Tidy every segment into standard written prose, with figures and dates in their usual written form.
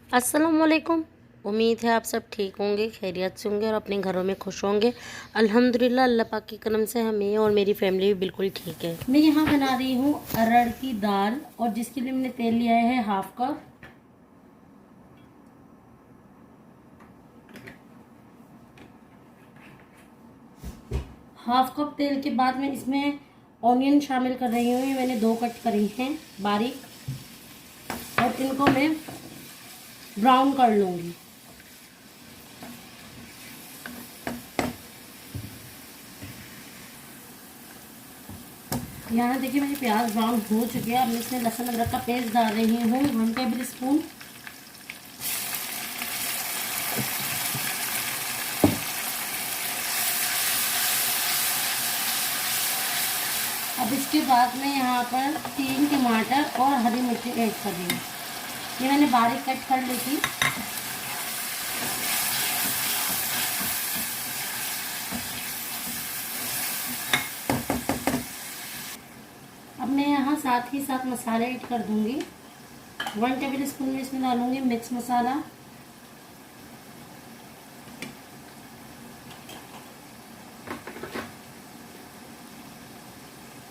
अस्सलामुअलैकुम। उम्मीद है आप सब ठीक होंगे, खैरियत से होंगे और अपने घरों में खुश होंगे। अल्हम्दुलिल्लाह, अल्लाह पाक की करम से हमें और मेरी फैमिली भी बिल्कुल ठीक है। मैं यहाँ बना रही हूँ अरहर की दाल, और जिसके लिए मैंने तेल लिया है हाफ कप। हाफ कप तेल के बाद मैं इसमें ऑनियन शामिल कर रही हूँ। मैंने 2 कट करी हैं बारीक, और इनको मैं ब्राउन कर लूँगी। यहाँ देखिए मेरे प्याज ब्राउन हो चुके हैं। अब मैं इसमें लहसुन अदरक का पेस्ट डाल रही हूँ 1 टेबल स्पून। अब इसके बाद मैं यहाँ पर 3 टमाटर और हरी मिर्ची ऐड कर रही हूँ। ये मैंने बारीक कट कर ली थी। अब मैं यहाँ साथ ही साथ मसाले ऐड कर दूंगी। 1 टेबल स्पून में इसमें डालूंगी मिक्स मसाला,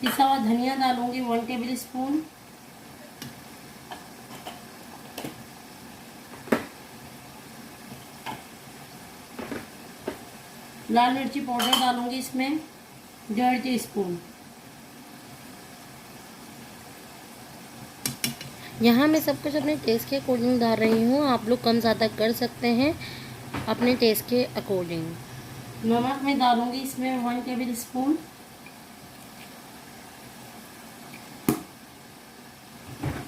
पिसा हुआ धनिया डालूंगी 1 टेबल स्पून, लाल मिर्ची पाउडर डालूंगी इसमें 1.5 टीस्पून। यहाँ मैं सब कुछ अपने टेस्ट के अकॉर्डिंग डाल रही हूँ। आप लोग कम ज़्यादा कर सकते हैं अपने टेस्ट के अकॉर्डिंग। नमक मैं डालूंगी इसमें 1 टेबल स्पून।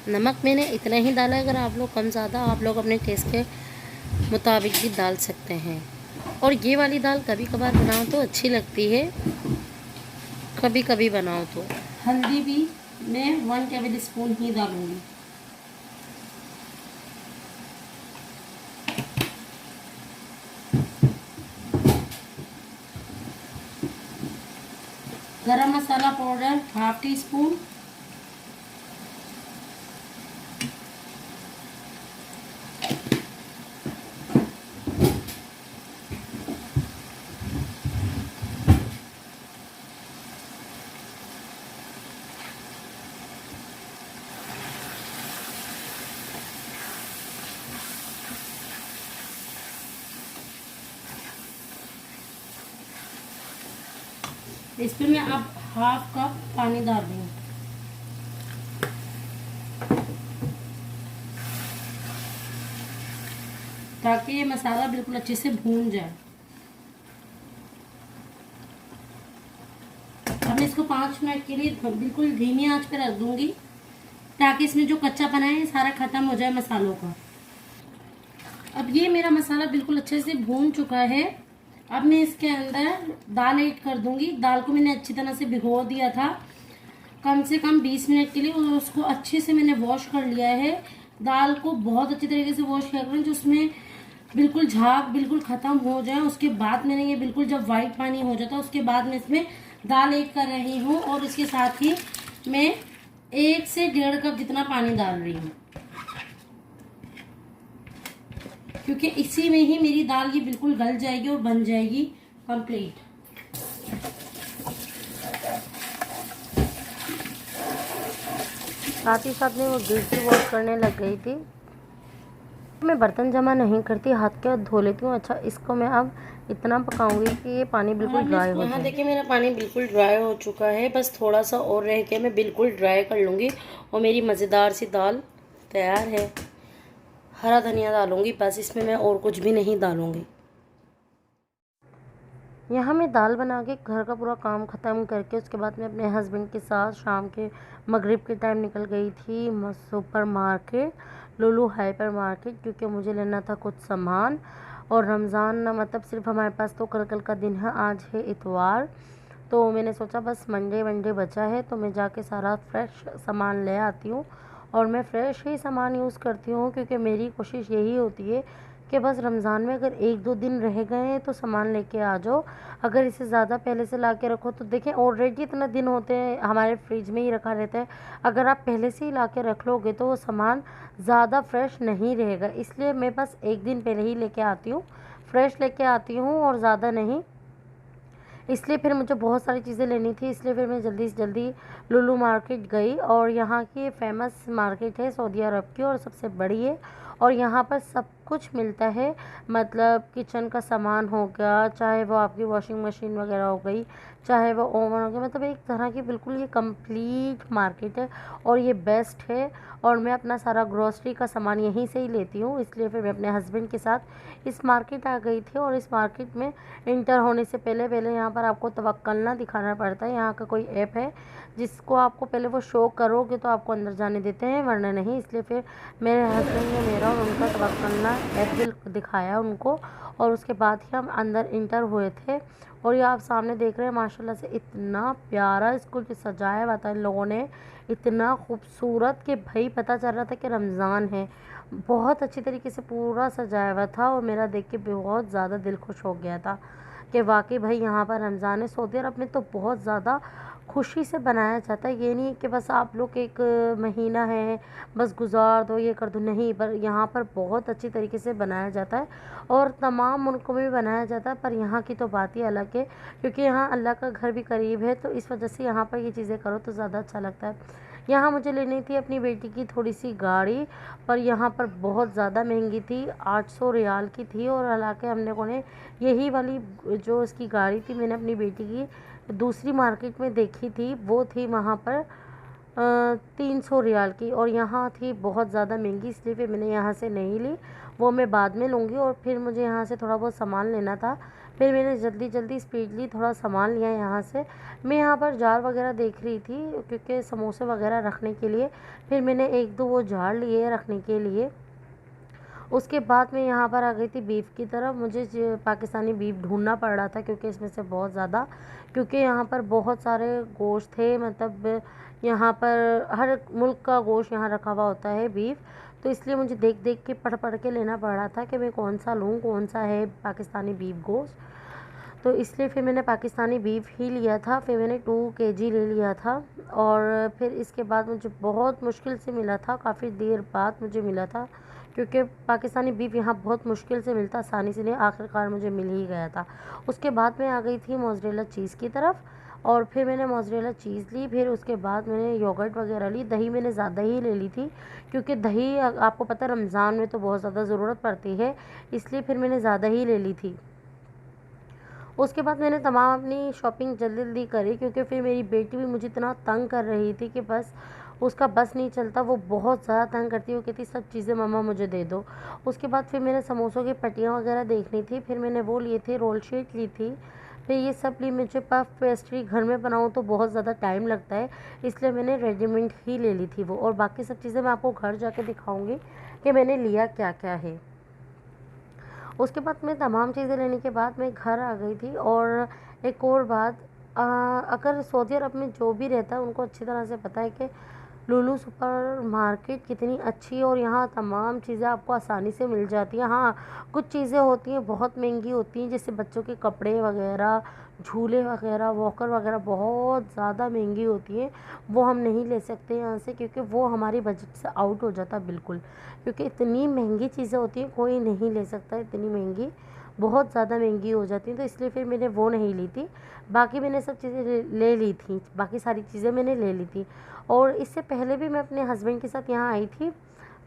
नमक मैंने इतना ही डाला। अगर आप लोग कम ज़्यादा आप लोग अपने टेस्ट के मुताबिक भी डाल सकते हैं। और ये वाली दाल कभी कभार बनाओ तो अच्छी लगती है, कभी कभी बनाओ तो। हल्दी भी मैं 1 टेबल स्पून ही डालूंगी। गरम मसाला पाउडर 1/2 टीस्पून। इसमें मैं अब 1/2 कप पानी डाल रही हूँ, ताकि ये मसाला बिल्कुल अच्छे से भून जाए। अब मैं इसको 5 मिनट के लिए बिल्कुल धीमी आंच पर रख दूंगी, ताकि इसमें जो कच्चापना है सारा खत्म हो जाए मसालों का। अब ये मेरा मसाला बिल्कुल अच्छे से भून चुका है। अब मैं इसके अंदर दाल ऐड कर दूंगी। दाल को मैंने अच्छी तरह से भिगो दिया था कम से कम 20 मिनट के लिए, और उसको अच्छे से मैंने वॉश कर लिया है। दाल को बहुत अच्छी तरीके से वॉश कर जो उसमें बिल्कुल झाग बिल्कुल ख़त्म हो जाए। उसके बाद मैंने ये बिल्कुल जब वाइट पानी हो जाता है उसके बाद मैं इसमें दाल ऐड कर रही हूँ, और इसके साथ ही मैं 1 से 1.5 कप जितना पानी डाल रही हूँ, क्योंकि इसी में ही मेरी दाल ये बिल्कुल गल जाएगी और बन जाएगी कंप्लीट। साथ ही साथ में वो डिश भी वॉश करने लग गई थी। मैं बर्तन जमा नहीं करती, हाथ के हाथ धो लेती हूँ। अच्छा, इसको मैं अब इतना पकाऊंगी कि ये पानी बिल्कुल ड्राई हो जाए। यहाँ देखिए मेरा पानी बिल्कुल ड्राई हो चुका है, बस थोड़ा सा और रह के मैं बिल्कुल ड्राई कर लूँगी और मेरी मज़ेदार सी दाल तैयार है। हरा धनिया डालूँगी, बस इसमें मैं और कुछ भी नहीं डालूँगी। यहाँ मैं दाल बना के घर का पूरा काम ख़त्म करके उसके बाद मैं अपने हस्बैंड के साथ शाम के मगरिब के टाइम निकल गई थी सुपर मार्केट, लुलु हाइपर मार्केट, क्योंकि मुझे लेना था कुछ सामान। और रमज़ान मतलब सिर्फ हमारे पास तो कल का दिन है, आज है इतवार। तो मैंने सोचा बस मंडे बचा है तो मैं जाके सारा फ्रेश सामान ले आती हूँ। और मैं फ्रेश ही सामान यूज़ करती हूँ, क्योंकि मेरी कोशिश यही होती है कि बस रमज़ान में अगर 1-2 दिन रह गए हैं तो सामान लेके आ जाओ। अगर इसे ज़्यादा पहले से ला के रखो तो देखें ऑलरेडी इतना दिन होते हैं हमारे फ्रिज में ही रखा रहता है। अगर आप पहले से ही ला के रख लोगे तो वो सामान ज़्यादा फ्रेश नहीं रहेगा, इसलिए मैं बस 1 दिन पहले ही लेके आती हूँ, फ्रेश लेके आती हूँ और ज़्यादा नहीं। इसलिए फिर मुझे बहुत सारी चीज़ें लेनी थी, इसलिए फिर मैं जल्दी से जल्दी लुलु मार्केट गई। और यहाँ की फ़ेमस मार्केट है सऊदी अरब की और सबसे बड़ी है, और यहाँ पर सब कुछ मिलता है। मतलब किचन का सामान हो गया, चाहे वो आपकी वॉशिंग मशीन वगैरह हो गई, चाहे वो ओवन हो गया, मतलब एक तरह की बिल्कुल ये कंप्लीट मार्केट है और ये बेस्ट है। और मैं अपना सारा ग्रोसरी का सामान यहीं से ही लेती हूँ, इसलिए फिर मैं अपने हस्बैंड के साथ इस मार्केट आ गई थी। और इस मार्केट में इंटर होने से पहले यहाँ पर आपको तवक्कल ना दिखाना पड़ता है। यहाँ का कोई ऐप है जिसको आपको पहले वो शो करोगे तो आपको अंदर जाने देते हैं, वरना नहीं। इसलिए फिर मेरे हस्बैंड ने मेरा और उनका तवक्कल ना ऐप दिखाया उनको, और उसके बाद ही हम अंदर इंटर हुए थे। और ये आप सामने देख रहे हैं माशाल्लाह से इतना प्यारा इसको सजाया हुआ था इन लोगों ने, इतना खूबसूरत कि भाई पता चल रहा था कि रमज़ान है। बहुत अच्छी तरीके से पूरा सजाया हुआ था और मेरा देख के बहुत ज़्यादा दिल खुश हो गया था कि वाकई भाई यहाँ पर रमज़ान है। सऊदी अरब में तो बहुत ज़्यादा खुशी से बनाया जाता है, ये नहीं कि बस आप लोग एक महीना है बस गुजार दो ये कर दो, नहीं, पर यहाँ पर बहुत अच्छी तरीके से बनाया जाता है और तमाम मुल्कों में भी बनाया जाता है। पर यहाँ की तो बात ही अलग है, क्योंकि यहाँ अल्लाह का घर भी करीब है, तो इस वजह से यहाँ पर ये चीज़ें करो तो ज़्यादा अच्छा लगता है। यहाँ मुझे लेनी थी अपनी बेटी की थोड़ी सी गाड़ी, पर यहाँ पर बहुत ज़्यादा महंगी थी, 800 रियाल की थी। और हालांकि हम लोगों ने यही वाली जो इसकी गाड़ी थी मैंने अपनी बेटी की दूसरी मार्केट में देखी थी, वो थी वहाँ पर 300 रियाल की, और यहाँ थी बहुत ज़्यादा महंगी, इसलिए फिर मैंने यहाँ से नहीं ली, वो मैं बाद में लूँगी। और फिर मुझे यहाँ से थोड़ा बहुत सामान लेना था, फिर मैंने जल्दी स्पीडली थोड़ा सामान लिया यहाँ से। मैं यहाँ पर जार वगैरह देख रही थी क्योंकि समोसे वगैरह रखने के लिए, फिर मैंने 1-2 वो जार लिए रखने के लिए। उसके बाद मैं यहाँ पर आ गई थी बीफ की तरफ। मुझे पाकिस्तानी बीफ ढूंढना पड़ रहा था क्योंकि इसमें से बहुत ज़्यादा, क्योंकि यहाँ पर बहुत सारे गोश्त थे, मतलब यहाँ पर हर मुल्क का गोश्त यहाँ रखा हुआ होता है बीफ, तो इसलिए मुझे देख के पढ़ के लेना पड़ रहा था कि मैं कौन सा लूँ, कौन सा है पाकिस्तानी बीफ गोश्त। तो इसलिए फिर मैंने पाकिस्तानी बीफ ही लिया था, फिर मैंने 2 kg ले लिया था। और फिर इसके बाद मुझे बहुत मुश्किल से मिला था, काफ़ी देर बाद मुझे मिला था, क्योंकि पाकिस्तानी बीफ यहाँ बहुत मुश्किल से मिलता, आसानी से नहीं, आखिरकार मुझे मिल ही गया था। उसके बाद मैं आ गई थी मोज़रेला चीज़ की तरफ, और फिर मैंने मोज़रेला चीज़ ली, फिर उसके बाद मैंने योगर्ट वगैरह ली। दही मैंने ज़्यादा ही ले ली थी क्योंकि दही आपको पता है रमज़ान में तो बहुत ज़्यादा ज़रूरत पड़ती है, इसलिए फिर मैंने ज़्यादा ही ले ली थी। उसके बाद मैंने तमाम अपनी शॉपिंग जल्दी करी, क्योंकि फिर मेरी बेटी भी मुझे इतना तंग कर रही थी कि बस उसका बस नहीं चलता, वो बहुत ज़्यादा तंग करती है, वो कहती सब चीज़ें मम्मा मुझे दे दो। उसके बाद फिर मैंने समोसों की पट्टियाँ वगैरह देखनी थी, फिर मैंने वो लिए थे, रोल शीट ली थी, फिर ये सब ली। मुझे पफ पेस्ट्री घर में बनाऊँ तो बहुत ज़्यादा टाइम लगता है, इसलिए मैंने रेडीमेड ही ले ली थी वो। और बाकी सब चीज़ें मैं आपको घर जाके दिखाऊँगी कि मैंने लिया क्या क्या है। उसके बाद मैं तमाम चीज़ें लेने के बाद मैं घर आ गई थी। और एक और बात, अगर सऊदी अरब में जो भी रहता है उनको अच्छी तरह से पता है कि लुलु सुपर मार्केट कितनी अच्छी है और यहाँ तमाम चीज़ें आपको आसानी से मिल जाती हैं। हाँ, कुछ चीज़ें होती हैं बहुत महंगी होती हैं, जैसे बच्चों के कपड़े वगैरह, झूले वगैरह, वॉकर वगैरह बहुत ज़्यादा महंगी होती हैं, वो हम नहीं ले सकते यहाँ से, क्योंकि वो हमारी बजट से आउट हो जाता बिल्कुल, क्योंकि इतनी महंगी चीज़ें होती हैं कोई नहीं ले सकता, इतनी महंगी, बहुत ज़्यादा महंगी हो जाती हैं, तो इसलिए फिर मैंने वो नहीं ली थी। बाकी मैंने सब चीज़ें ले ली थी, बाकी सारी चीज़ें मैंने ले ली थी। और इससे पहले भी मैं अपने हस्बैंड के साथ यहाँ आई थी,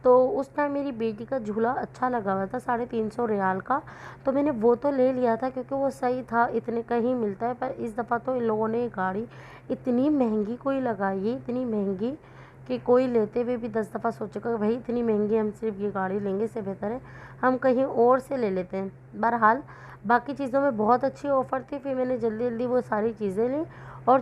तो उस टाइम मेरी बेटी का झूला अच्छा लगा हुआ था 350 रियाल का, तो मैंने वो तो ले लिया था क्योंकि वो सही था, इतने का ही मिलता है। पर इस दफ़ा तो इन लोगों ने गाड़ी इतनी महंगी कोई लगाई है, इतनी महंगी कि कोई लेते हुए भी 10 दफ़ा सोचेगा भाई इतनी महंगी हम सिर्फ ये गाड़ी लेंगे, इससे बेहतर है हम कहीं और से ले लेते हैं। बहरहाल बाकी चीज़ों में बहुत अच्छी ऑफ़र थी, फिर मैंने जल्दी वो सारी चीज़ें ली। और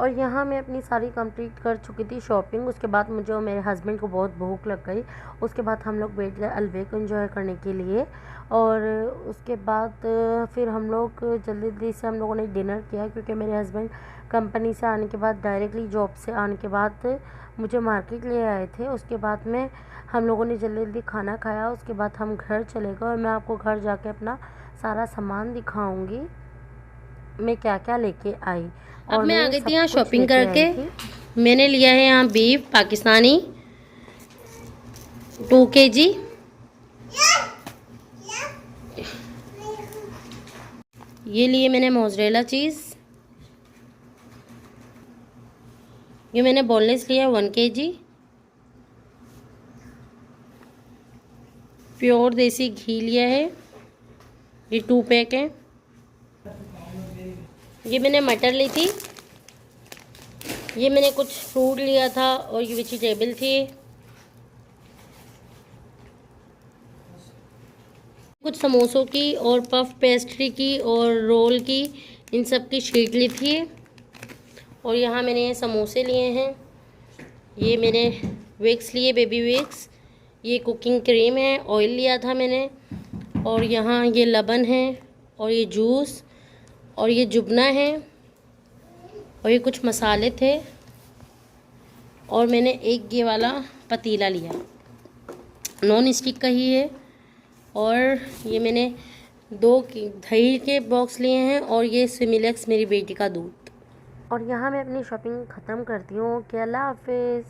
और यहाँ मैं अपनी सारी कंप्लीट कर चुकी थी शॉपिंग। उसके बाद मुझे और मेरे हस्बैंड को बहुत भूख लग गई। उसके बाद हम लोग बैठ गए अलवे को एंजॉय करने के लिए। और उसके बाद फिर हम लोग जल्दी से हम लोगों ने डिनर किया, क्योंकि मेरे हस्बैंड कंपनी से आने के बाद डायरेक्टली जॉब से आने के बाद मुझे मार्केट ले आए थे। उसके बाद में हम लोगों ने जल्दी खाना खाया। उसके बाद हम घर चले गए और मैं आपको घर जाके अपना सारा सामान दिखाऊंगी मैं क्या क्या लेके आई। अब मैं आ गई थी यहाँ शॉपिंग करके। मैंने लिया है यहाँ बीफ पाकिस्तानी 2 kg। ये लिए मैंने मोज़रेला चीज़। ये मैंने बोनलेस लिया 1 kg। प्योर देसी घी लिया है, ये 2 पैक है। ये मैंने मटर ली थी। ये मैंने कुछ फ्रूट लिया था और ये वेजिटेबल थी। कुछ समोसों की और पफ पेस्ट्री की और रोल की, इन सब की शीट ली थी। और यहाँ मैंने समोसे लिए हैं। ये मैंने विक्स लिए, बेबी विक्स। ये कुकिंग क्रीम है, ऑयल लिया था मैंने। और यहाँ ये लबन है और ये जूस और ये जुबना है और ये कुछ मसाले थे। और मैंने एक ये वाला पतीला लिया, नॉन स्टिक का ही है। और ये मैंने 2 दही के बॉक्स लिए हैं और ये सिमिलेक्स मेरी बेटी का दूध। और यहाँ मैं अपनी शॉपिंग ख़त्म करती हूँ। अल्लाह हाफिज़।